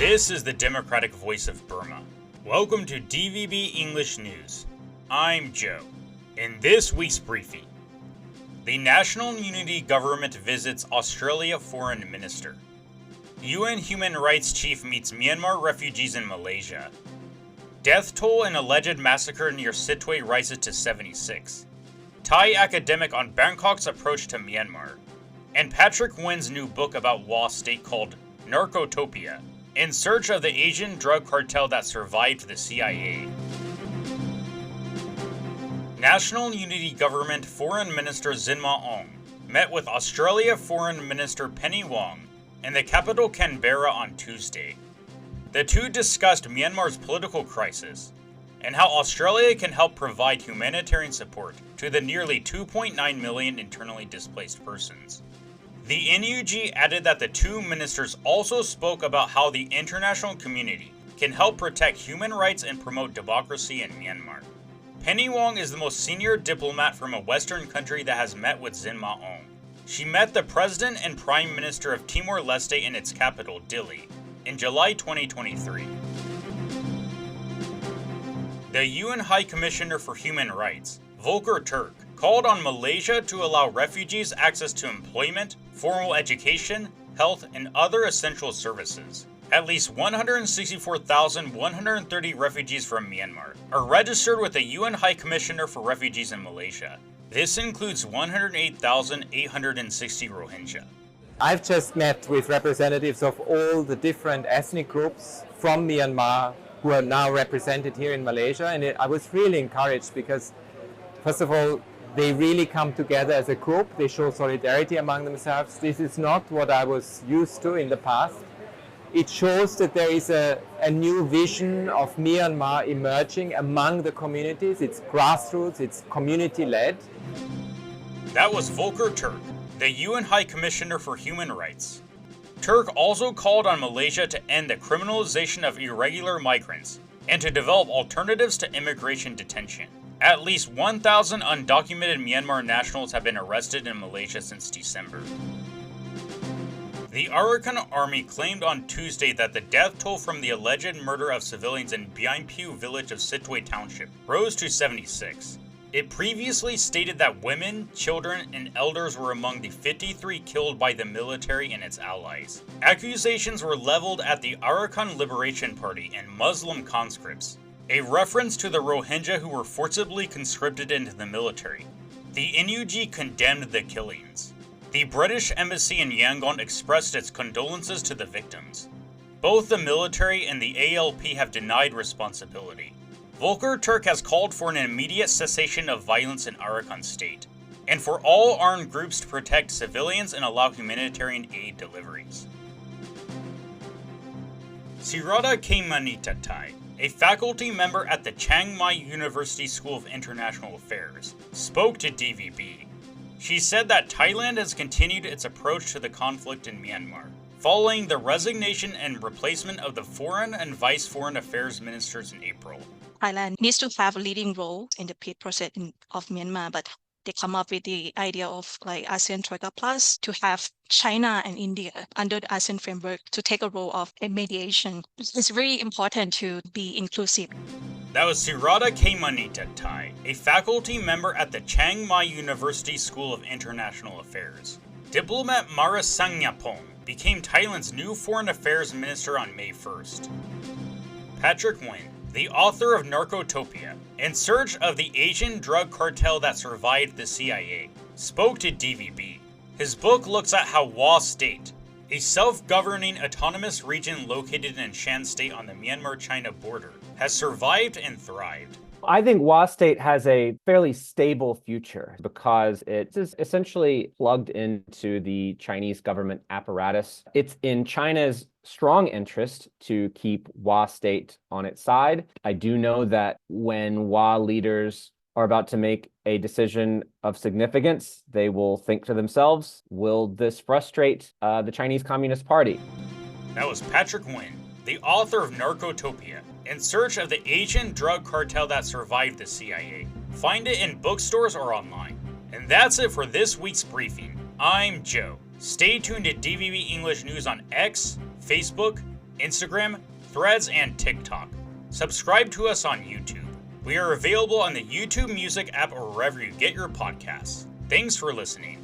This is the Democratic Voice of Burma. Welcome to DVB English News. I'm Joe. In this week's briefing, the National Unity Government visits Australia Foreign Minister. UN Human Rights Chief meets Myanmar refugees in Malaysia. Death toll in alleged massacre near Sittwe rises to 76. Thai academic on Bangkok's approach to Myanmar. And Patrick Winn's new book about Wa State called Narcotopia, in search of the Asian drug cartel that survived the CIA. National Unity Government Foreign Minister Zinma Ong met with Australia Foreign Minister Penny Wong in the capital Canberra on Tuesday. The two discussed Myanmar's political crisis and how Australia can help provide humanitarian support to the nearly 2.9 million internally displaced persons. The NUG added that the two ministers also spoke about how the international community can help protect human rights and promote democracy in Myanmar. Penny Wong is the most senior diplomat from a Western country that has met with Zinma Ong. She met the President and Prime Minister of Timor-Leste in its capital, Dili, in July 2023. The UN High Commissioner for Human Rights, Volker Turk, called on Malaysia to allow refugees access to employment, formal education, health, and other essential services. At least 164,130 refugees from Myanmar are registered with the UN High Commissioner for Refugees in Malaysia. This includes 108,860 Rohingya. I've just met with representatives of all the different ethnic groups from Myanmar who are now represented here in Malaysia, and I was really encouraged because, first of all, they really come together as a group. They show solidarity among themselves. This is not what I was used to in the past. It shows that there is a new vision of Myanmar emerging among the communities. It's grassroots, it's community-led. That was Volker Turk, the UN High Commissioner for Human Rights. Turk also called on Malaysia to end the criminalization of irregular migrants and to develop alternatives to immigration detention. At least 1,000 undocumented Myanmar nationals have been arrested in Malaysia since December. The Rakhine army claimed on Tuesday that the death toll from the alleged murder of civilians in Bianpiu village of Sittwe Township rose to 76. It previously stated that women, children, and elders were among the 53 killed by the military and its allies. Accusations were leveled at the Rakhine Liberation Party and Muslim conscripts, a reference to the Rohingya who were forcibly conscripted into the military. The NUG condemned the killings. The British embassy in Yangon expressed its condolences to the victims. Both the military and the ALP have denied responsibility. Volker Turk has called for an immediate cessation of violence in Rakhine State, and for all armed groups to protect civilians and allow humanitarian aid deliveries. Sirada Kemanitatai, a faculty member at the Chiang Mai University School of International Affairs, spoke to DVB. She said that Thailand has continued its approach to the conflict in Myanmar, following the resignation and replacement of the Foreign and Vice Foreign Affairs ministers in April. Thailand needs to have a leading role in the peace process of Myanmar, but they come up with the idea of like ASEAN Troika Plus to have China and India under the ASEAN framework to take a role of a mediation. It's very important to be inclusive. That was Sirada Kemanitatai, a faculty member at the Chiang Mai University School of International Affairs. Diplomat Mara Sangyapong became Thailand's new Foreign Affairs Minister on May 1st. Patrick Winn, the author of Narcotopia, in search of the Asian drug cartel that survived the CIA, spoke to DVB. His book looks at how Wa State, a self-governing autonomous region located in Shan State on the Myanmar-China border, has survived and thrived. I think Wa State has a fairly stable future because it is essentially plugged into the Chinese government apparatus. It's in China's strong interest to keep Wa State on its side. I do know that when Wa leaders are about to make a decision of significance, they will think to themselves, will this frustrate the Chinese Communist Party? That was Patrick Winn, the author of Narcotopia, in search of the Asian drug cartel that survived the CIA. Find it in bookstores or online. And that's it for this week's briefing. I'm Joe. Stay tuned to DVB English News on X, Facebook, Instagram, Threads, and TikTok. Subscribe to us on YouTube. We are available on the YouTube Music app or wherever you get your podcasts. Thanks for listening.